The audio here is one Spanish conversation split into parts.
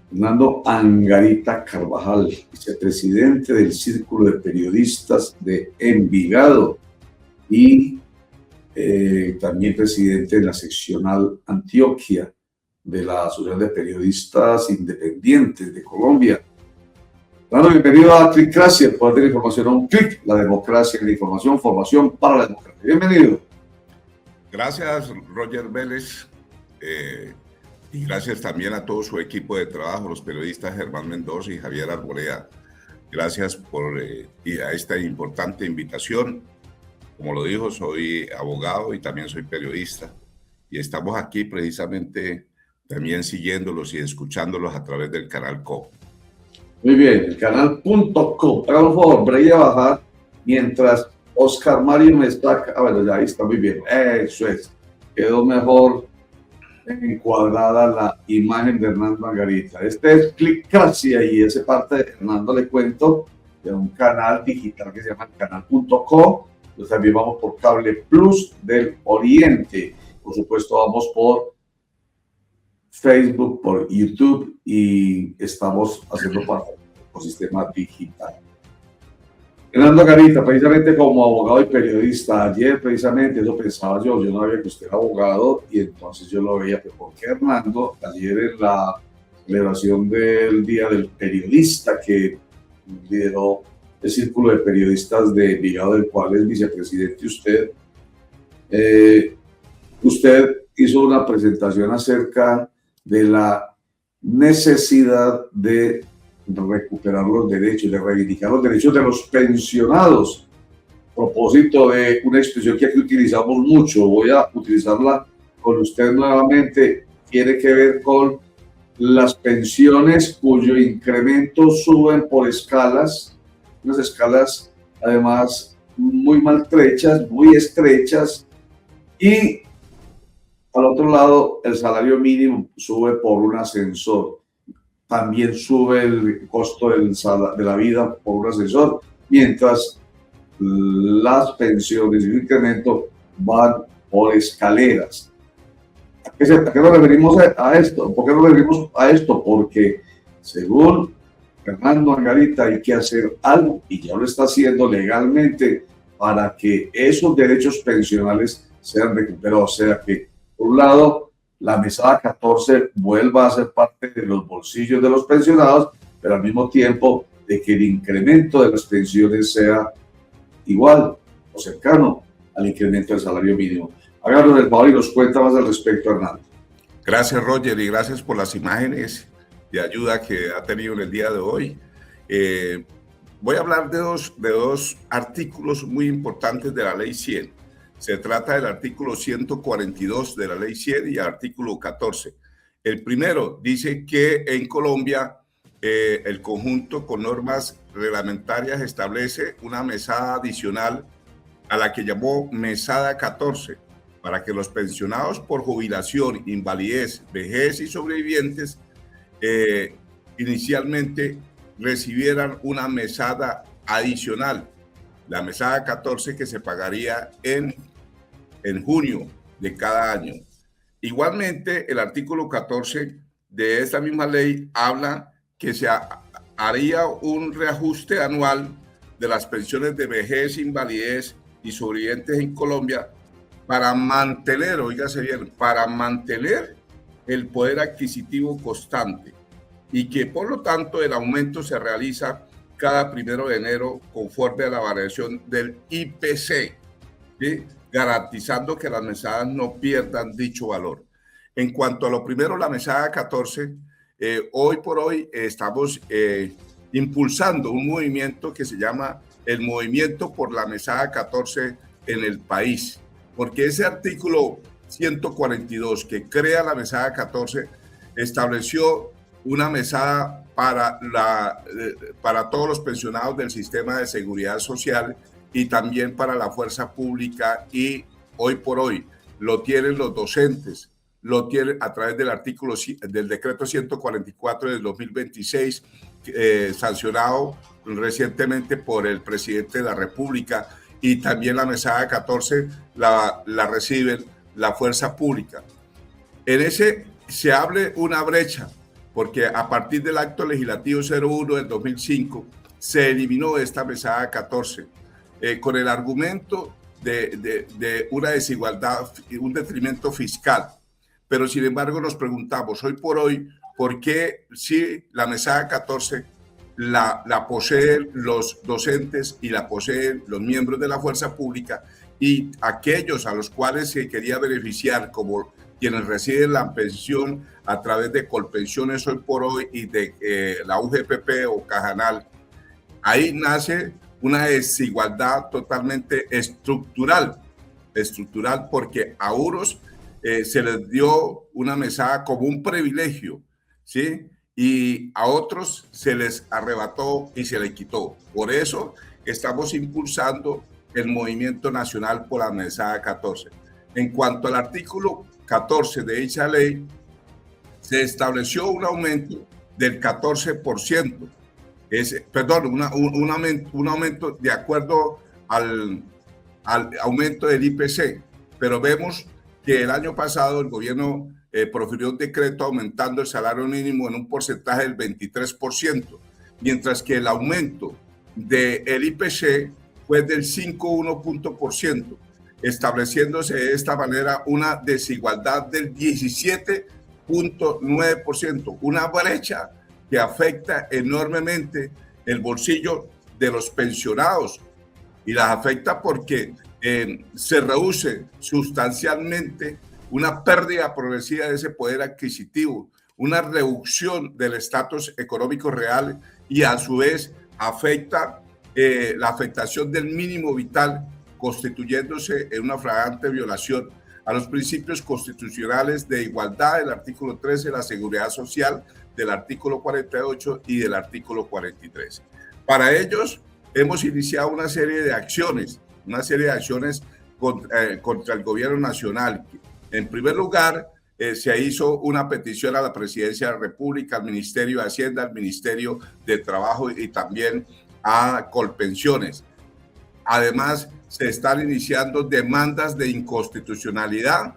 Fernando Angarita Carvajal, vicepresidente del Círculo de Periodistas de Envigado y también presidente de la seccional Antioquia de la Asociación de Periodistas Independientes de Colombia. Bueno, bienvenido a Clicracia, el poder de la información a un clic, la democracia en la información, formación para la democracia. Bienvenido. Gracias, Roger Vélez, y gracias también a todo su equipo de trabajo, los periodistas Germán Mendoza y Javier Arboleda. Gracias por a esta importante invitación. Como lo dijo, soy abogado y también soy periodista. Y estamos aquí precisamente también siguiéndolos y escuchándolos a través del canal CO. Muy bien, el canal.co. Haga un favor, bregue a bajar mientras Oscar Mario me está... bueno, ya ahí está muy bien. Eso es. Quedó mejor encuadrada la imagen de Hernando Angarita. Este es Clicracia y ese parte de Hernando le cuento de un canal digital que se llama canal.co. Entonces también vamos por Cable Plus del Oriente. Por supuesto vamos por Facebook, por YouTube y estamos haciendo parte del ecosistema digital. Hernando Angarita, precisamente como abogado y periodista, ayer precisamente eso pensaba yo no sabía que usted era abogado y entonces yo lo veía, pero ¿por qué Hernando ayer en la celebración del Día del Periodista que lideró el Círculo de Periodistas de Envigado, del cual es vicepresidente usted, usted hizo una presentación acerca de la necesidad de recuperar los derechos, de reivindicar los derechos de los pensionados. A propósito de una expresión que aquí utilizamos mucho, voy a utilizarla con usted nuevamente, tiene que ver con las pensiones cuyo incremento suben por escalas, unas escalas además muy maltrechas, muy estrechas, y al otro lado el salario mínimo sube por un ascensor. También sube el costo de la vida por un ascensor, mientras las pensiones y el incremento van por escaleras. ¿A qué nos referimos a esto? ¿Por qué nos referimos a esto? Porque según Fernando Angarita hay que hacer algo, y ya lo está haciendo legalmente, para que esos derechos pensionales sean recuperados. O sea que, por un lado, la mesada 14 vuelva a ser parte de los bolsillos de los pensionados, pero al mismo tiempo de que el incremento de las pensiones sea igual o cercano al incremento del salario mínimo. Háganos el favor y nos cuenta más al respecto, Hernando. Gracias, Roger, y gracias por las imágenes de ayuda que ha tenido en el día de hoy. Voy a hablar de dos artículos muy importantes de la Ley 100. Se trata del artículo 142 de la Ley 100 y el artículo 14. El primero dice que en Colombia el conjunto con normas reglamentarias establece una mesada adicional a la que llamó mesada 14 para que los pensionados por jubilación, invalidez, vejez y sobrevivientes inicialmente recibieran una mesada adicional, la mesada 14, que se pagaría en junio de cada año. Igualmente, el artículo 14 de esta misma ley habla que se haría un reajuste anual de las pensiones de vejez, invalidez y sobrevivientes en Colombia para mantener, oígase bien, para mantener el poder adquisitivo constante, y que por lo tanto el aumento se realiza cada 1 de enero conforme a la variación del IPC, ¿sí? Garantizando que las mesadas no pierdan dicho valor. En cuanto a lo primero, la mesada 14, hoy por hoy estamos impulsando un movimiento que se llama el Movimiento por la Mesada 14 en el país, porque ese artículo 142 que crea la mesada 14 estableció una mesada para todos los pensionados del sistema de seguridad social y también para la fuerza pública, y hoy por hoy lo tienen los docentes, lo tienen a través del decreto 144 del 2026, sancionado recientemente por el presidente de la República, y también la mesada 14 la reciben la fuerza pública. En ese se abre una brecha porque a partir del acto legislativo 01 del 2005 se eliminó esta mesada 14 con el argumento de una desigualdad, un detrimento fiscal. Pero sin embargo nos preguntamos hoy por hoy, ¿por qué si la mesada 14 la poseen los docentes y la poseen los miembros de la fuerza pública, y aquellos a los cuales se quería beneficiar, como quienes reciben la pensión a través de Colpensiones hoy por hoy y de la UGPP o Cajanal? Ahí nace una desigualdad totalmente estructural porque a unos se les dio una mesada como un privilegio, ¿sí? Y a otros se les arrebató y se les quitó. Por eso estamos impulsando el movimiento nacional por la mesada 14. En cuanto al artículo 14 de dicha ley, se estableció un aumento del 14%. Un aumento de acuerdo al aumento del IPC, pero vemos que el año pasado el gobierno profirió un decreto aumentando el salario mínimo en un porcentaje del 23%, mientras que el aumento del IPC fue del 5,1%, estableciéndose de esta manera una desigualdad del 17,9%, una brecha que afecta enormemente el bolsillo de los pensionados, y las afecta porque se reduce sustancialmente, una pérdida progresiva de ese poder adquisitivo, una reducción del estatus económico real, y a su vez afecta la afectación del mínimo vital, constituyéndose en una flagrante violación a los principios constitucionales de igualdad del artículo 13 de la Seguridad Social, del artículo 48 y del artículo 43. Para ellos hemos iniciado una serie de acciones contra el gobierno nacional. En primer lugar, se hizo una petición a la Presidencia de la República, al Ministerio de Hacienda, al Ministerio de Trabajo y también a Colpensiones. Además, se están iniciando demandas de inconstitucionalidad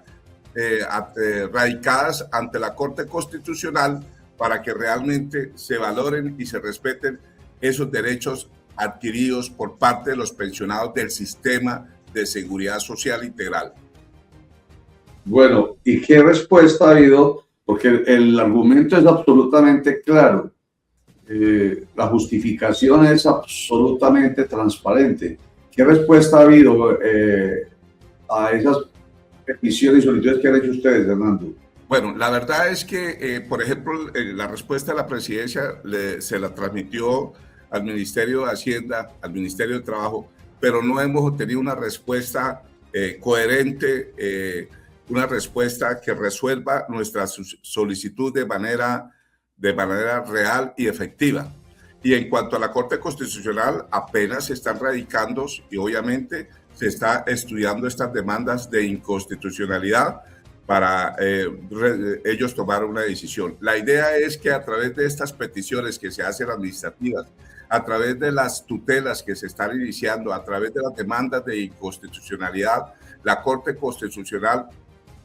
radicadas ante la Corte Constitucional para que realmente se valoren y se respeten esos derechos adquiridos por parte de los pensionados del sistema de seguridad social integral. Bueno, ¿y qué respuesta ha habido? Porque el argumento es absolutamente claro. La justificación es absolutamente transparente. ¿Qué respuesta ha habido a esas peticiones y solicitudes que han hecho ustedes, Hernando? Bueno, la verdad es que, por ejemplo, la respuesta de la Presidencia se la transmitió al Ministerio de Hacienda, al Ministerio de Trabajo, pero no hemos obtenido una respuesta coherente, una respuesta que resuelva nuestra solicitud de manera real y efectiva. Y en cuanto a la Corte Constitucional, apenas se están radicando y obviamente se está estudiando estas demandas de inconstitucionalidad para ellos tomar una decisión. La idea es que a través de estas peticiones que se hacen administrativas, a través de las tutelas que se están iniciando, a través de las demandas de inconstitucionalidad, la Corte Constitucional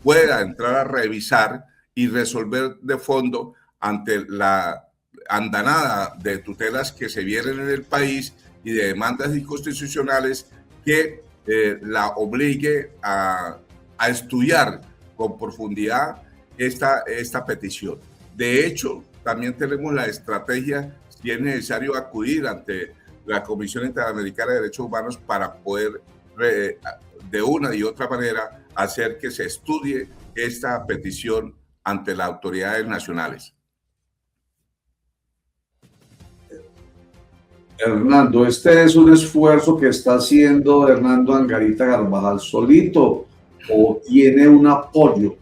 pueda entrar a revisar y resolver de fondo ante la andanada de tutelas que se vienen en el país y de demandas inconstitucionales que la obligue a estudiar con profundidad esta petición. De hecho, también tenemos la estrategia, si es necesario, acudir ante la Comisión Interamericana de Derechos Humanos para poder, de una y otra manera, hacer que se estudie esta petición ante las autoridades nacionales. Hernando, este es un esfuerzo que está haciendo Hernando Angarita Carvajal solito, o tiene un apoyo.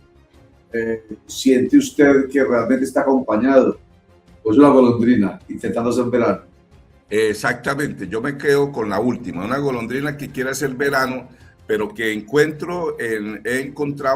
¿Siente usted que realmente está acompañado? ¿O es una golondrina intentando hacer verano? Exactamente, yo me quedo con la última, una golondrina que quiere hacer verano, pero que he encontrado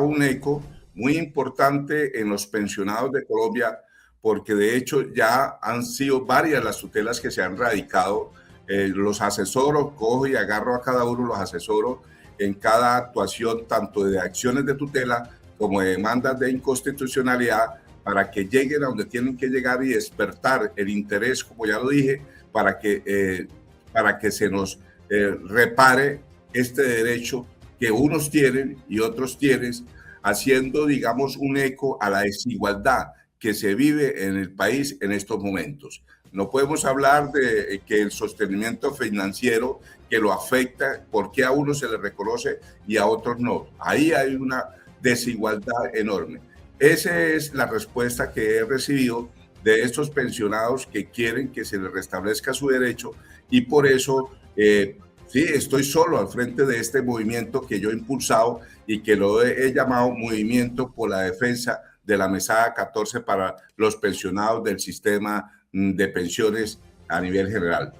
un eco muy importante en los pensionados de Colombia, porque de hecho ya han sido varias las tutelas que se han radicado. Los asesoro, cojo y agarro a cada uno, los asesoro en cada actuación, tanto de acciones de tutela como de demandas de inconstitucionalidad, para que lleguen a donde tienen que llegar y despertar el interés, como ya lo dije, para que se nos repare este derecho que unos tienen y otros tienen, haciendo, digamos, un eco a la desigualdad que se vive en el país en estos momentos. No podemos hablar de que el sostenimiento financiero que lo afecta, por qué a unos se le reconoce y a otros no. Ahí hay una desigualdad enorme. Esa es la respuesta que he recibido de estos pensionados que quieren que se les restablezca su derecho, y por eso sí, estoy solo al frente de este movimiento que yo he impulsado y que lo he llamado Movimiento por la Defensa de la Mesada 14 para los pensionados del sistema de pensiones a nivel general.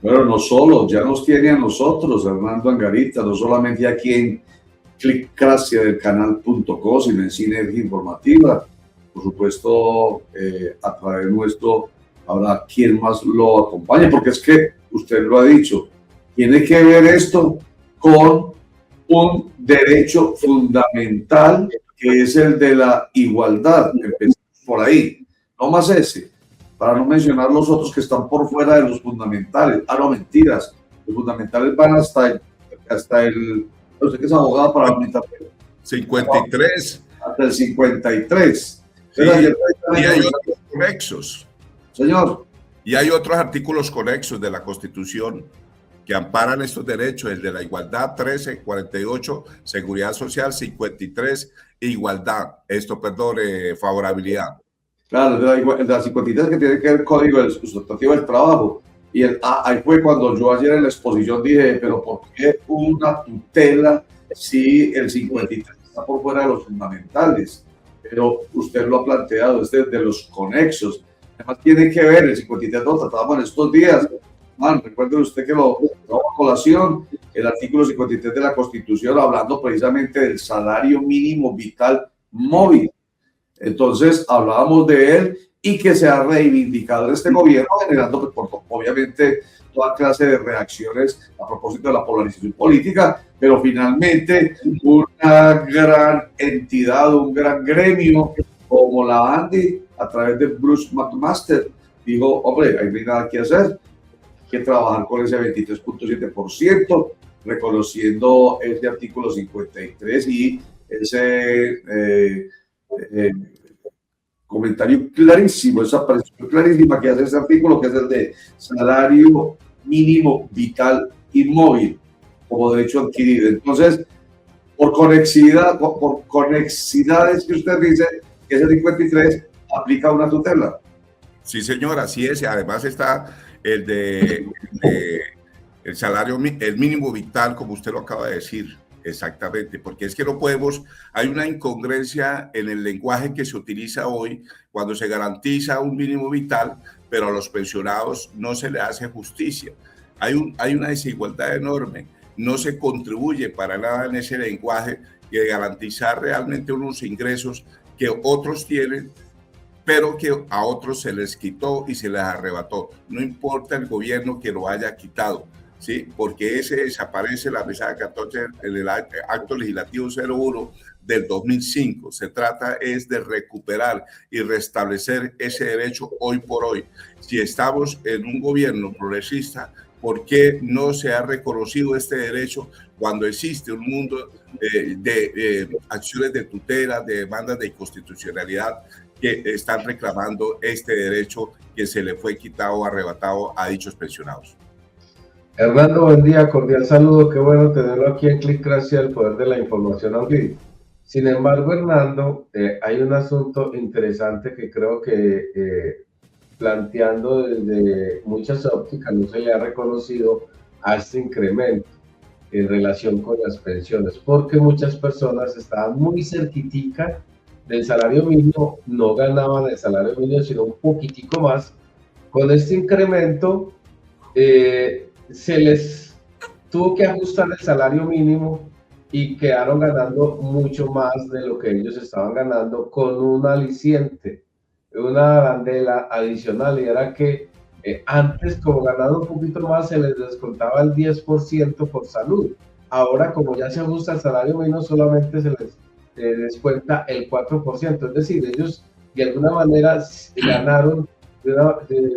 Bueno, no solo, ya nos tiene a nosotros, Hernando Angarita, no solamente aquí en Clickracia del canal.co, sino en Sinergia Informativa. Por supuesto, a través nuestro habrá quien más lo acompañe, porque es que usted lo ha dicho, tiene que ver esto con un derecho fundamental que es el de la igualdad. Empecemos por ahí, no más ese, para no mencionar los otros que están por fuera de los fundamentales. Ah, no, mentiras, los fundamentales van hasta el no sé qué es abogado para la 53. Hasta el 53. Sí, y hay otros conexos. Señor. Y hay otros artículos conexos de la Constitución que amparan estos derechos, el de la igualdad, 13, 48, seguridad social, 53, igualdad, favorabilidad. Claro, el de la 53 que tiene que ver el Código Sustantivo del Trabajo. Y ahí fue cuando yo ayer en la exposición dije, pero ¿por qué una tutela si el 53 está por fuera de los fundamentales? Pero usted lo ha planteado, es de los conexos. Además tiene que ver, el 53 lo tratábamos en estos días. Recuerde usted que lo a colación, el artículo 53 de la Constitución, hablando precisamente del salario mínimo vital móvil. Entonces hablábamos de él y que se ha reivindicado en este gobierno, generando obviamente toda clase de reacciones a propósito de la polarización política, pero finalmente una gran entidad, un gran gremio como la ANDI, a través de Bruce McMaster, dijo, hombre, ahí no hay nada que hacer, hay que trabajar con ese 23.7%, reconociendo ese artículo 53 y ese comentario clarísimo, esa apreciación clarísima que hace ese artículo, que es el de salario mínimo vital inmóvil como derecho adquirido. Entonces, por conexidades que usted dice, que ese 53 aplica una tutela. Sí, señor, así es. Además está el salario, el mínimo vital, como usted lo acaba de decir. Exactamente, porque es que no podemos, hay una incongruencia en el lenguaje que se utiliza hoy cuando se garantiza un mínimo vital, pero a los pensionados no se le hace justicia. Hay una desigualdad enorme, no se contribuye para nada en ese lenguaje de garantizar realmente unos ingresos que otros tienen, pero que a otros se les quitó y se les arrebató. No importa el gobierno que lo haya quitado. Sí, porque ese desaparece la mesada 14 en el acto legislativo 01 del 2005. Se trata es de recuperar y restablecer ese derecho hoy por hoy. Si estamos en un gobierno progresista, ¿por qué no se ha reconocido este derecho cuando existe un mundo de acciones de tutela, de demandas de inconstitucionalidad que están reclamando este derecho que se le fue quitado o arrebatado a dichos pensionados? Hernando, buen día, cordial saludo, qué bueno tenerlo aquí en Clickracia, el poder de la información audible. Sin embargo, Hernando, hay un asunto interesante que creo que planteando desde muchas ópticas no se le ha reconocido a este incremento en relación con las pensiones, porque muchas personas estaban muy cerquitica del salario mínimo, no ganaban el salario mínimo, sino un poquitico más. Con este incremento, se les tuvo que ajustar el salario mínimo y quedaron ganando mucho más de lo que ellos estaban ganando, con un aliciente, una arandela adicional, y era que antes, como ganaban un poquito más, se les descontaba el 10% por salud. Ahora, como ya se ajusta el salario mínimo, solamente se les descuenta el 4%, es decir, ellos de alguna manera ganaron de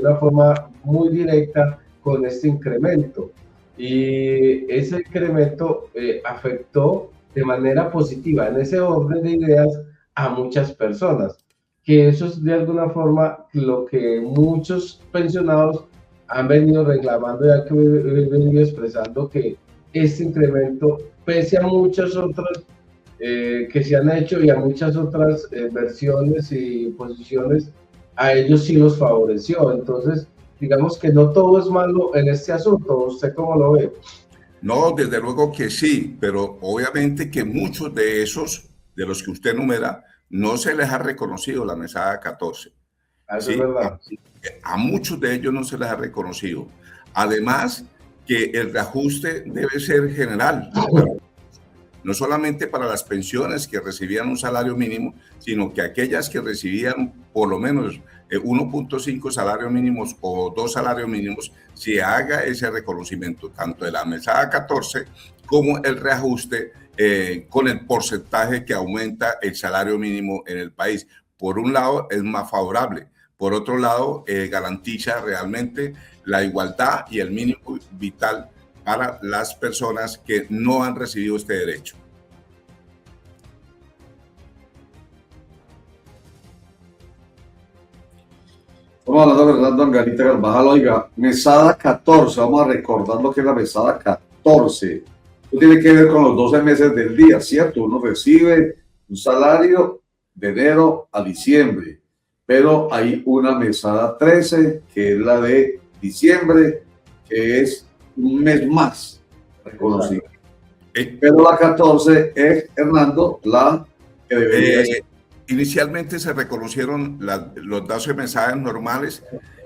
una forma muy directa con este incremento, y ese incremento afectó de manera positiva en ese orden de ideas a muchas personas, que eso es de alguna forma lo que muchos pensionados han venido reclamando, ya que he venido expresando que este incremento, pese a muchas otras que se han hecho y a muchas otras versiones y posiciones, a ellos sí los favoreció. Entonces, digamos que no todo es malo en este asunto. ¿Usted cómo lo ve? No, desde luego que sí, pero obviamente que muchos de esos, de los que usted enumera, no se les ha reconocido la mesada 14. Eso es ¿Sí? verdad. A muchos de ellos no se les ha reconocido. Además, que el reajuste debe ser general, no solamente para las pensiones que recibían un salario mínimo, sino que aquellas que recibían por lo menos 1.5 salarios mínimos o 2 salarios mínimos, se haga ese reconocimiento tanto de la mesada 14 como el reajuste con el porcentaje que aumenta el salario mínimo en el país. Por un lado, es más favorable. Por otro lado, garantiza realmente la igualdad y el mínimo vital para las personas que no han recibido este derecho. Estamos hablando de Fernando Angarita Carvajal. Oiga, mesada 14, vamos a recordar lo que es la mesada 14. Esto tiene que ver con los 12 meses del día, ¿cierto? Uno recibe un salario de enero a diciembre, pero hay una mesada 13, que es la de diciembre, que es un mes más reconocido. Pero la 14 es, Hernando, la que debería ser. Inicialmente se reconocieron los 12 mesadas normales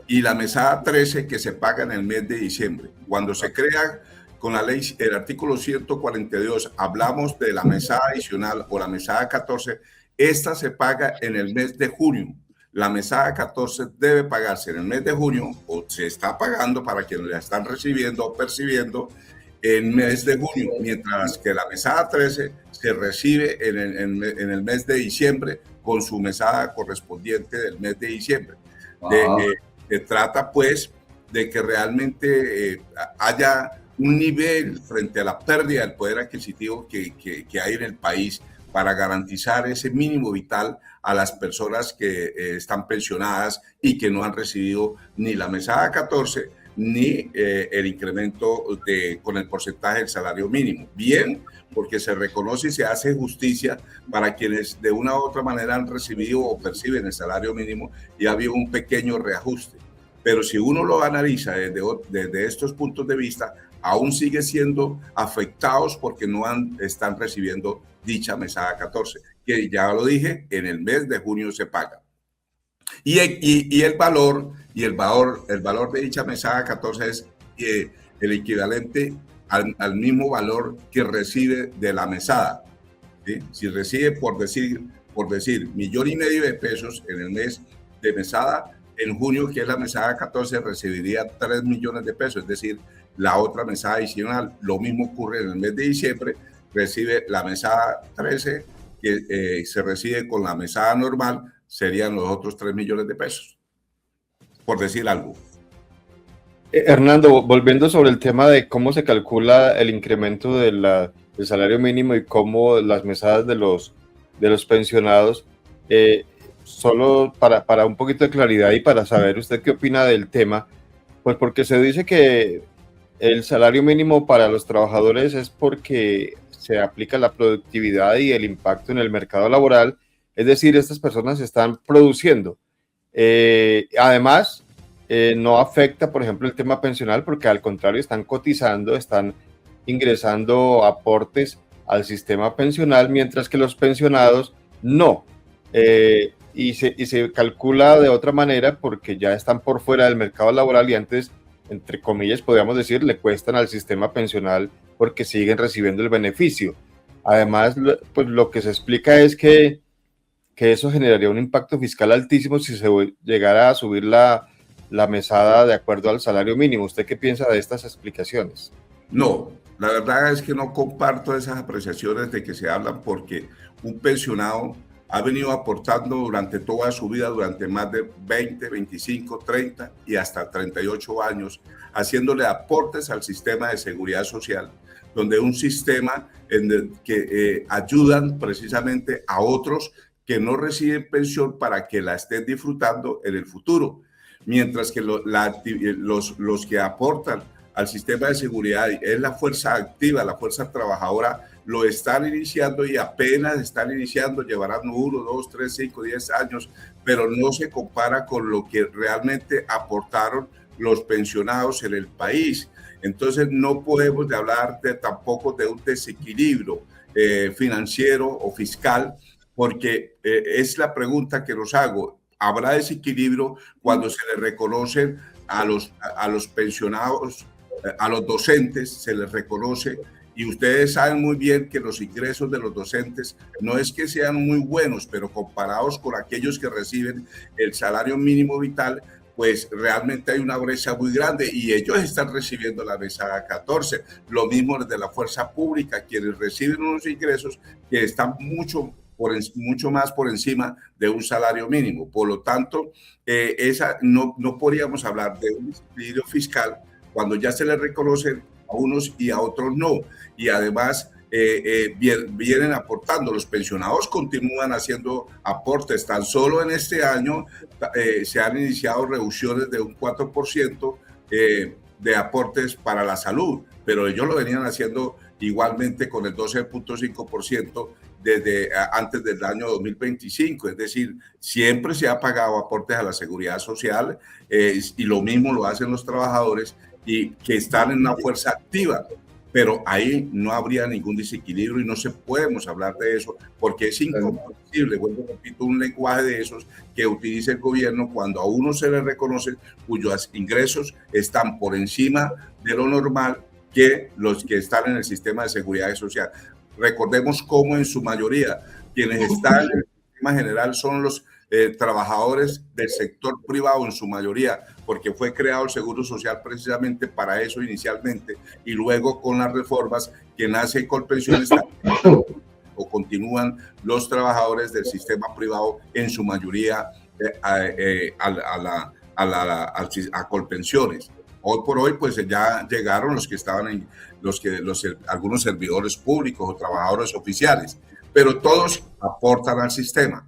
y la mesada 13 que se paga en el mes de diciembre. Cuando se crea con la ley, el artículo 142, hablamos de la mesada adicional o la mesada 14, esta se paga en el mes de junio. La mesada 14 debe pagarse en el mes de junio, o se está pagando para quienes la están recibiendo o percibiendo en el mes de junio, mientras que la mesada 13 se recibe en el mes de diciembre con su mesada correspondiente del mes de diciembre. Se trata pues de que realmente haya un nivel frente a la pérdida del poder adquisitivo que hay en el país para garantizar ese mínimo vital a las personas que están pensionadas y que no han recibido ni la mesada 14 ni el incremento con el porcentaje del salario mínimo. Bien, porque se reconoce y se hace justicia para quienes de una u otra manera han recibido o perciben el salario mínimo y ha habido un pequeño reajuste. Pero si uno lo analiza desde estos puntos de vista, aún sigue siendo afectados porque no están recibiendo dicha mesada 14, que ya lo dije, en el mes de junio se paga. Y el valor de dicha mesada 14 es el equivalente al mismo valor que recibe de la mesada. ¿Sí? Si recibe, por decir, 1,5 millones de pesos en el mes de mesada, en junio, que es la mesada 14, recibiría 3 millones de pesos, es decir, la otra mesada adicional. Lo mismo ocurre en el mes de diciembre, recibe la mesada 13, que se recibe con la mesada normal, serían los otros 3 millones de pesos, por decir algo. Hernando, volviendo sobre el tema de cómo se calcula el incremento del salario mínimo y cómo las mesadas de los pensionados, solo para un poquito de claridad y para saber usted qué opina del tema, pues porque se dice que el salario mínimo para los trabajadores es porque se aplica la productividad y el impacto en el mercado laboral, es decir, estas personas están produciendo. Además, no afecta, por ejemplo, el tema pensional porque al contrario están cotizando, están ingresando aportes al sistema pensional, mientras que los pensionados no. Y se calcula de otra manera porque ya están por fuera del mercado laboral y antes, entre comillas, podríamos decir, le cuestan al sistema pensional porque siguen recibiendo el beneficio. Además, pues lo que se explica es que eso generaría un impacto fiscal altísimo si se llegara a subir la mesada de acuerdo al salario mínimo. ¿Usted qué piensa de estas explicaciones? No, la verdad es que no comparto esas apreciaciones de que se hablan porque un pensionado ha venido aportando durante toda su vida, durante más de 20, 25, 30 y hasta 38 años, haciéndole aportes al sistema de seguridad social, donde un sistema en el que ayudan precisamente a otros que no reciben pensión para que la estén disfrutando en el futuro, mientras que los que aportan al sistema de seguridad es la fuerza activa, la fuerza trabajadora, lo están iniciando y apenas están iniciando, llevarán 1, 2, 3, 5, 10 años, pero no se compara con lo que realmente aportaron los pensionados en el país. Entonces no podemos hablar tampoco de un desequilibrio financiero o fiscal, porque es la pregunta que nos hago. ¿Habrá desequilibrio cuando se le reconocen a los pensionados, a los docentes, se les reconoce? Y ustedes saben muy bien que los ingresos de los docentes no es que sean muy buenos, pero comparados con aquellos que reciben el salario mínimo vital, pues realmente hay una brecha muy grande y ellos están recibiendo la mesada 14. Lo mismo desde la fuerza pública, quienes reciben unos ingresos que están mucho más por encima de un salario mínimo. Por lo tanto, no podríamos hablar de un desequilibrio fiscal cuando ya se le reconocen a unos y a otros no. Y además vienen aportando. Los pensionados continúan haciendo aportes. Tan solo en este año se han iniciado reducciones de un 4% de aportes para la salud, pero ellos lo venían haciendo igualmente con el 12.5% desde antes del año 2025, es decir, siempre se ha pagado aportes a la seguridad social y lo mismo lo hacen los trabajadores y que están en una fuerza activa, pero ahí no habría ningún desequilibrio y no se podemos hablar de eso porque es incompatible, vuelvo, repito, un lenguaje de esos que utiliza el gobierno cuando a uno se le reconoce cuyos ingresos están por encima de lo normal que los que están en el sistema de seguridad social. Recordemos cómo en su mayoría quienes están en el sistema general son los trabajadores del sector privado en su mayoría, porque fue creado el Seguro Social precisamente para eso inicialmente y luego con las reformas que nace Colpensiones o continúan los trabajadores del sistema privado en su mayoría a Colpensiones. Hoy por hoy, pues ya llegaron los que estaban algunos servidores públicos o trabajadores oficiales, pero todos aportan al sistema.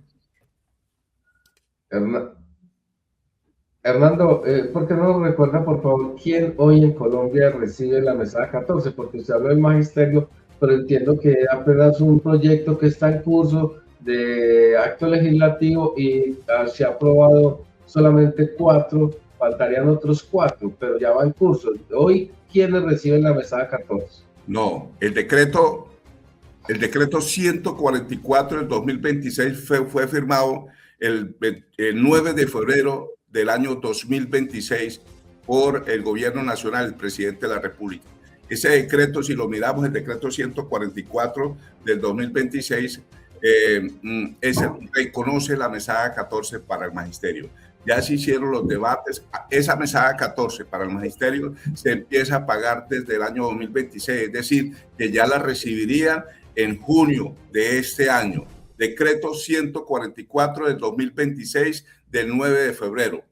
Hernando, ¿por qué no nos recuerda, por favor, quién hoy en Colombia recibe la mesada 14? Porque usted habló del magisterio, pero entiendo que apenas un proyecto que está en curso de acto legislativo y se ha aprobado solamente 4. Faltarían otros 4, pero ya va en curso. Hoy, ¿quiénes reciben la mesada 14? No, el decreto 144 del 2026 fue firmado el 9 de febrero del año 2026 por el gobierno nacional, el presidente de la República. Ese decreto, si lo miramos, el decreto 144 del 2026, reconoce la mesada 14 para el magisterio. Ya se hicieron los debates. Esa mesada 14 para el magisterio se empieza a pagar desde el año 2026, es decir, que ya la recibirían en junio de este año. Decreto 144 del 2026 del 9 de febrero.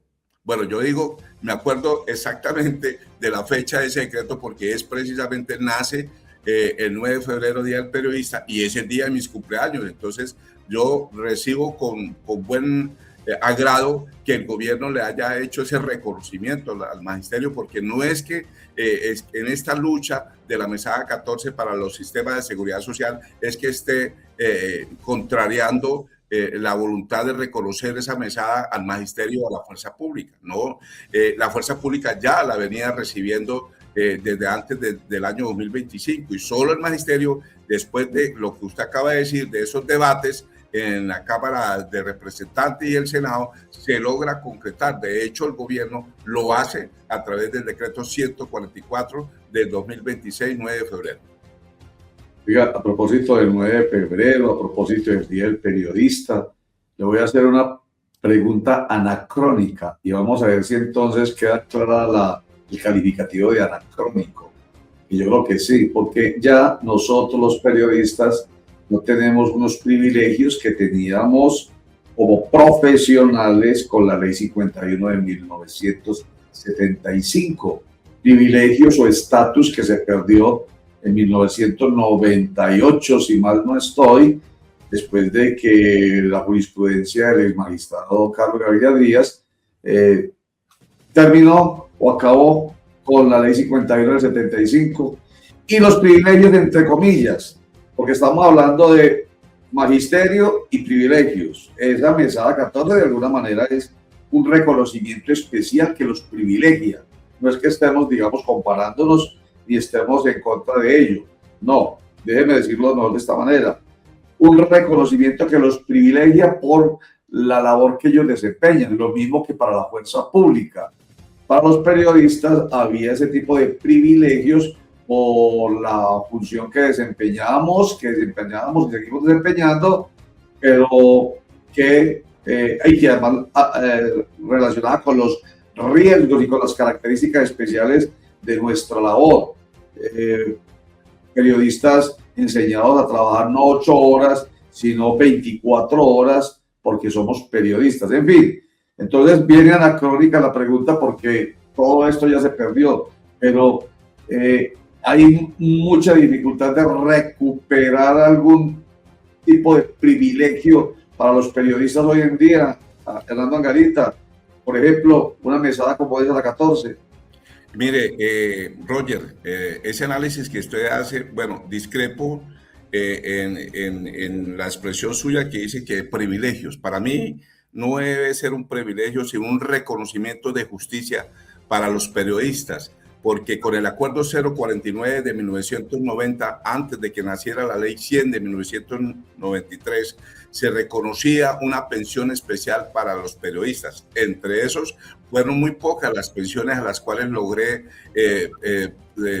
Bueno, yo digo, me acuerdo exactamente de la fecha de ese decreto porque es precisamente, nace el 9 de febrero, Día del Periodista, y es el día de mis cumpleaños. Entonces, yo recibo con buen agrado que el gobierno le haya hecho ese reconocimiento al magisterio, porque no es que en esta lucha de la mesada 14 para los sistemas de seguridad social es que esté contrariando la voluntad de reconocer esa mesada al magisterio o a la fuerza pública. No, la fuerza pública ya la venía recibiendo desde antes del año 2025 y solo el magisterio, después de lo que usted acaba de decir, de esos debates en la Cámara de Representantes y el Senado, se logra concretar. De hecho, el gobierno lo hace a través del decreto 144 del 2026, 9 de febrero. Oiga, a propósito del 9 de febrero, a propósito del Día del Periodista, le voy a hacer una pregunta anacrónica y vamos a ver si entonces queda clara el calificativo de anacrónico. Y yo creo que sí, porque ya nosotros los periodistas no tenemos unos privilegios que teníamos como profesionales con la Ley 51 de 1975, privilegios o estatus que se perdió en 1998, si mal no estoy, después de que la jurisprudencia del ex magistrado Carlos Gaviria Díaz terminó o acabó con la Ley 51 del 75 y los privilegios entre comillas, porque estamos hablando de magisterio y privilegios. Esa mesada 14 de alguna manera es un reconocimiento especial que los privilegia. No es que estemos, digamos, comparándonos ni estemos en contra de ello. No, déjeme decirlo mejor de esta manera. Un reconocimiento que los privilegia por la labor que ellos desempeñan, lo mismo que para la fuerza pública. Para los periodistas había ese tipo de privilegios por la función que desempeñamos y seguimos desempeñando, pero que hay que además relacionada con los riesgos y con las características especiales de nuestra labor. Periodistas enseñados a trabajar no 8 horas, sino 24 horas, porque somos periodistas. En fin, entonces viene anacrónica la pregunta porque todo esto ya se perdió, pero hay mucha dificultad de recuperar algún tipo de privilegio para los periodistas hoy en día. Hernando Angarita, por ejemplo, una mesada como esa, la 14. Mire, Roger, ese análisis que usted hace, bueno, discrepo en la expresión suya que dice que privilegios. Para mí no debe ser un privilegio, sino un reconocimiento de justicia para los periodistas, porque con el Acuerdo 049 de 1990, antes de que naciera la Ley 100 de 1993, se reconocía una pensión especial para los periodistas. Entre esos, fueron muy pocas las pensiones a las cuales logré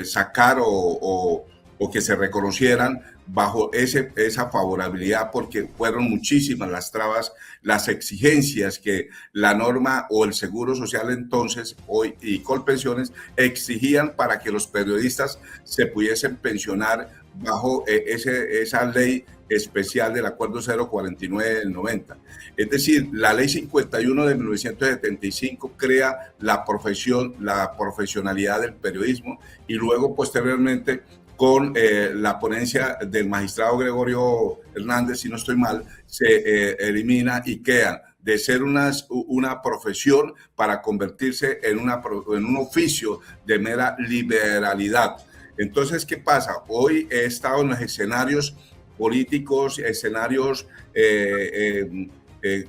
sacar o que se reconocieran bajo esa favorabilidad, porque fueron muchísimas las trabas, las exigencias que la norma o el Seguro Social entonces, hoy y Colpensiones, exigían para que los periodistas se pudiesen pensionar bajo esa ley especial del Acuerdo 049 del 90. Es decir, la Ley 51 de 1975 crea la profesionalidad del periodismo y luego posteriormente con la ponencia del magistrado Gregorio Hernández, si no estoy mal, se elimina y quedan de ser una profesión para convertirse en un oficio de mera liberalidad. Entonces, ¿qué pasa? Hoy he estado en los escenarios políticos, escenarios,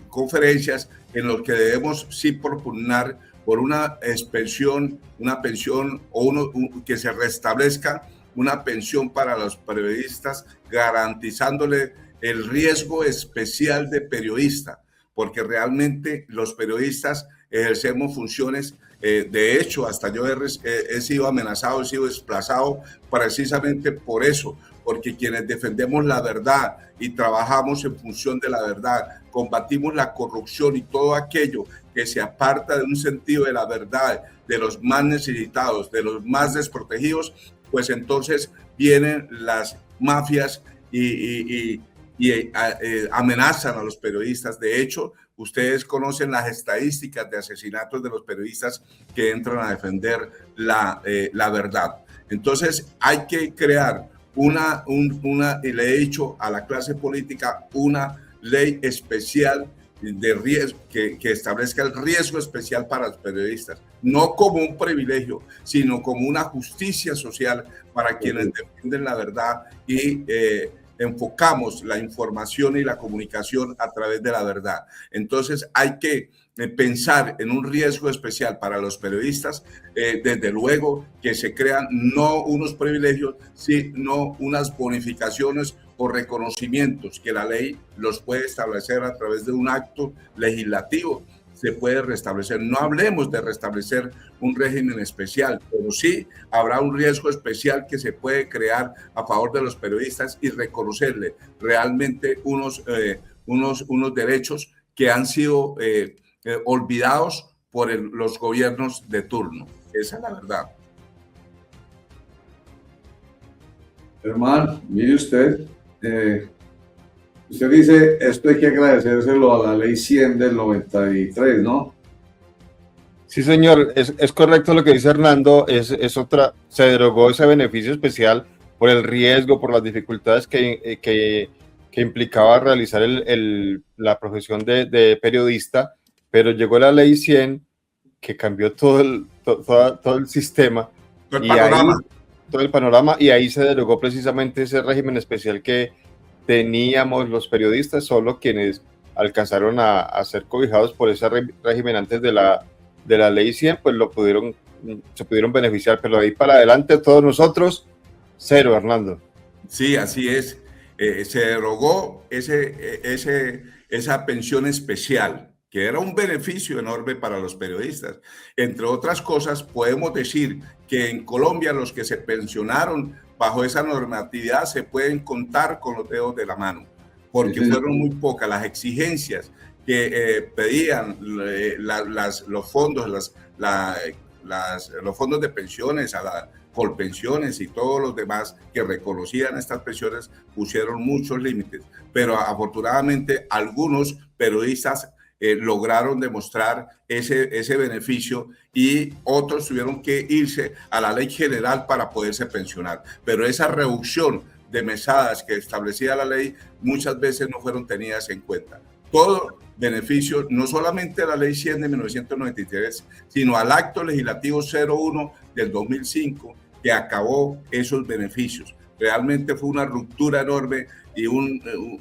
conferencias en los que debemos sí propugnar por una pensión o que se restablezca una pensión para los periodistas, garantizándole el riesgo especial de periodista, porque realmente los periodistas ejercemos funciones, de hecho, hasta yo he sido amenazado, he sido desplazado precisamente por eso, porque quienes defendemos la verdad y trabajamos en función de la verdad, combatimos la corrupción y todo aquello que se aparta de un sentido de la verdad, de los más necesitados, de los más desprotegidos, pues entonces vienen las mafias y amenazan a los periodistas. De hecho, ustedes conocen las estadísticas de asesinatos de los periodistas que entran a defender la verdad. Entonces hay que crear y le he dicho a la clase política, una ley especial de riesgo, que establezca el riesgo especial para los periodistas, no como un privilegio, sino como una justicia social para quienes defienden la verdad y enfocamos la información y la comunicación a través de la verdad. Entonces hay que pensar en un riesgo especial para los periodistas, desde luego que se crean no unos privilegios, sino unas bonificaciones o reconocimientos que la ley los puede establecer a través de un acto legislativo. Se puede restablecer. No hablemos de restablecer un régimen especial, pero sí habrá un riesgo especial que se puede crear a favor de los periodistas y reconocerle realmente unos derechos que han sido olvidados por los gobiernos de turno. Esa es la verdad. Hermano, mire usted, Usted dice, esto hay que agradecérselo a la ley 100 del 93, ¿no? Sí, señor, es correcto lo que dice Hernando, se derogó ese beneficio especial por el riesgo, por las dificultades que implicaba realizar la profesión de periodista, pero llegó la ley 100 que cambió todo el sistema El y panorama. todo el panorama, y ahí se derogó precisamente ese régimen especial que teníamos los periodistas, solo quienes alcanzaron a ser cobijados por ese régimen antes de la ley 100, pues se pudieron beneficiar, pero de ahí para adelante todos nosotros, cero, Hernando. Sí, así es. Se derogó esa pensión especial, que era un beneficio enorme para los periodistas. Entre otras cosas, podemos decir que en Colombia los que se pensionaron bajo esa normatividad se pueden contar con los dedos de la mano, porque fueron muy pocas las exigencias que pedían los fondos, los fondos de pensiones, a la Colpensiones y todos los demás que reconocían estas pensiones, pusieron muchos límites, pero afortunadamente algunos periodistas lograron demostrar ese beneficio y otros tuvieron que irse a la ley general para poderse pensionar. Pero esa reducción de mesadas que establecía la ley muchas veces no fueron tenidas en cuenta. Todo beneficio, no solamente la ley 100 de 1993, sino al acto legislativo 01 del 2005, que acabó esos beneficios. Realmente fue una ruptura enorme y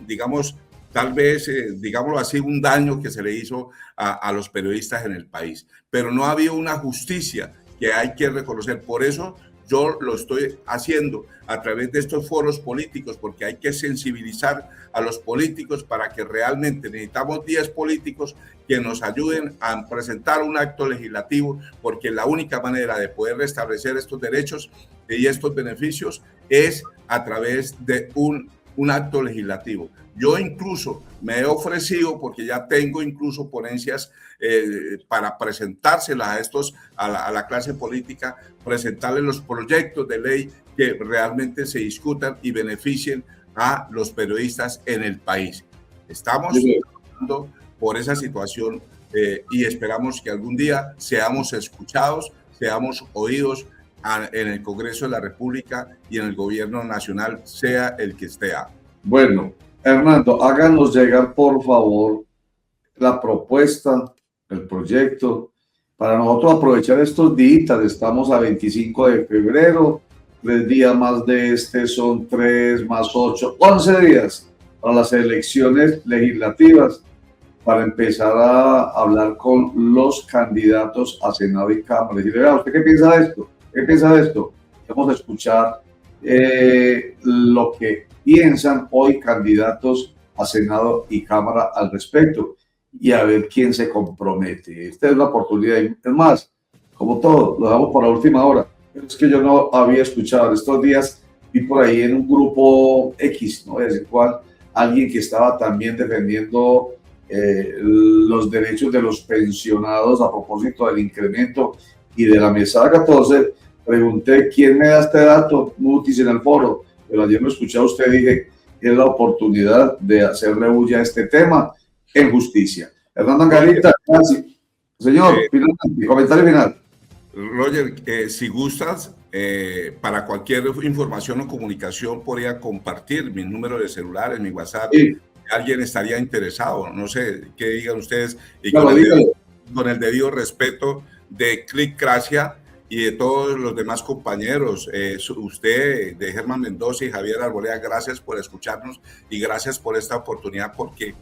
digamos, tal vez, digámoslo así, un daño que se le hizo a los periodistas en el país. Pero no había una justicia que hay que reconocer. Por eso yo lo estoy haciendo a través de estos foros políticos, porque hay que sensibilizar a los políticos para que realmente necesitamos 10 políticos que nos ayuden a presentar un acto legislativo, porque la única manera de poder restablecer estos derechos y estos beneficios es a través de un acto legislativo. Yo incluso me he ofrecido, porque ya tengo incluso ponencias para presentárselas a la clase política, presentarles los proyectos de ley que realmente se discutan y beneficien a los periodistas en el país. Estamos trabajando por esa situación y esperamos que algún día seamos escuchados, seamos oídos en el Congreso de la República y en el gobierno nacional, sea el que esté. Bueno, Hernando, háganos llegar por favor la propuesta, el proyecto, para nosotros aprovechar estos días. Estamos a 25 de febrero, 3 días más de son 3 más 8, 11 días para las elecciones legislativas, para empezar a hablar con los candidatos a Senado y Cámara. Decirle, ¿usted qué piensa de esto? ¿Qué piensa de esto? Vamos a escuchar lo que piensan hoy candidatos a Senado y Cámara al respecto y a ver quién se compromete. Esta es la oportunidad. Es más, como todo, lo damos por la última hora. Pero es que yo no había escuchado estos días, vi por ahí en un grupo X, no voy a decir cuál, alguien que estaba también defendiendo los derechos de los pensionados a propósito del incremento y de la mesada 14. Pregunté quién me da este dato, Mutis, en el foro, pero ayer lo escuché a usted, dije, es la oportunidad de hacerle bulla a este tema en justicia. Hernando Angarita, gracias. Señor, comentario final. Roger, si gustas, para cualquier información o comunicación podría compartir mi número de celulares, mi WhatsApp. Sí. Alguien estaría interesado, no sé qué digan ustedes, y con el debido respeto de Clickracia y de todos los demás compañeros, usted, de Germán Mendoza y Javier Arboleda, gracias por escucharnos y gracias por esta oportunidad, porque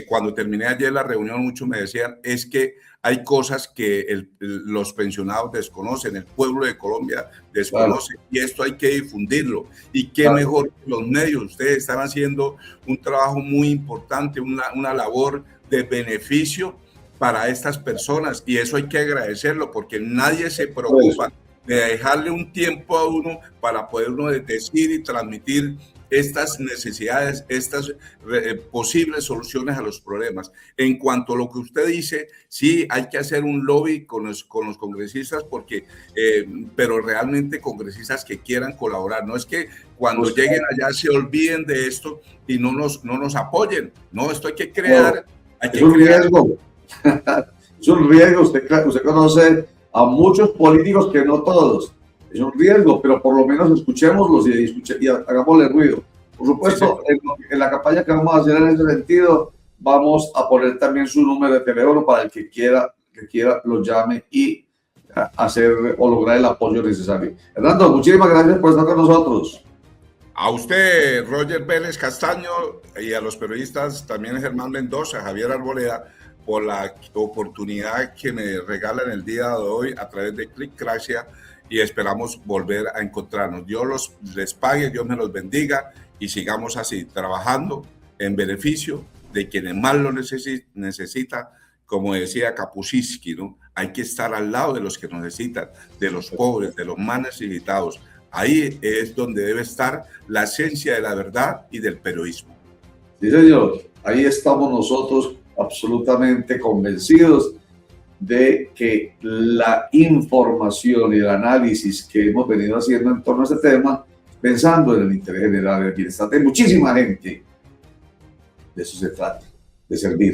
cuando terminé ayer la reunión muchos me decían, es que hay cosas que los pensionados desconocen, el pueblo de Colombia desconoce, claro, y esto hay que difundirlo. Y qué claro, mejor que los medios. Ustedes están haciendo un trabajo muy importante, una labor de beneficio para estas personas, y eso hay que agradecerlo, porque nadie se preocupa de dejarle un tiempo a uno para poder uno decir y transmitir estas necesidades, estas posibles soluciones a los problemas. En cuanto a lo que usted dice, sí hay que hacer un lobby con los congresistas, porque, pero realmente congresistas que quieran colaborar. No es que cuando lleguen allá se olviden de esto y no nos apoyen. No, esto hay que crear. Es un riesgo. Es un riesgo. Usted conoce a muchos políticos, que no todos. Es un riesgo, pero por lo menos escuchémoslos y hagámosle ruido. Por supuesto, sí, en la campaña que vamos a hacer en ese sentido, vamos a poner también su número de teléfono para el que quiera los llame y hacer o lograr el apoyo necesario. Hernando, muchísimas gracias por estar con nosotros. A usted, Roger Vélez Castaño, y a los periodistas también Germán Mendoza, Javier Arboleda, por la oportunidad que me regalan el día de hoy a través de Clickracia, y esperamos volver a encontrarnos. Dios les pague, Dios me los bendiga y sigamos así, trabajando en beneficio de quienes más lo necesitan. Como decía Kapuscinski, ¿no? Hay que estar al lado de los que necesitan, de los pobres, de los más necesitados. Ahí es donde debe estar la esencia de la verdad y del periodismo. Sí, señor. Ahí estamos nosotros absolutamente convencidos de que la información y el análisis que hemos venido haciendo en torno a este tema, pensando en el interés general del bienestar de muchísima gente, de eso se trata, de servir.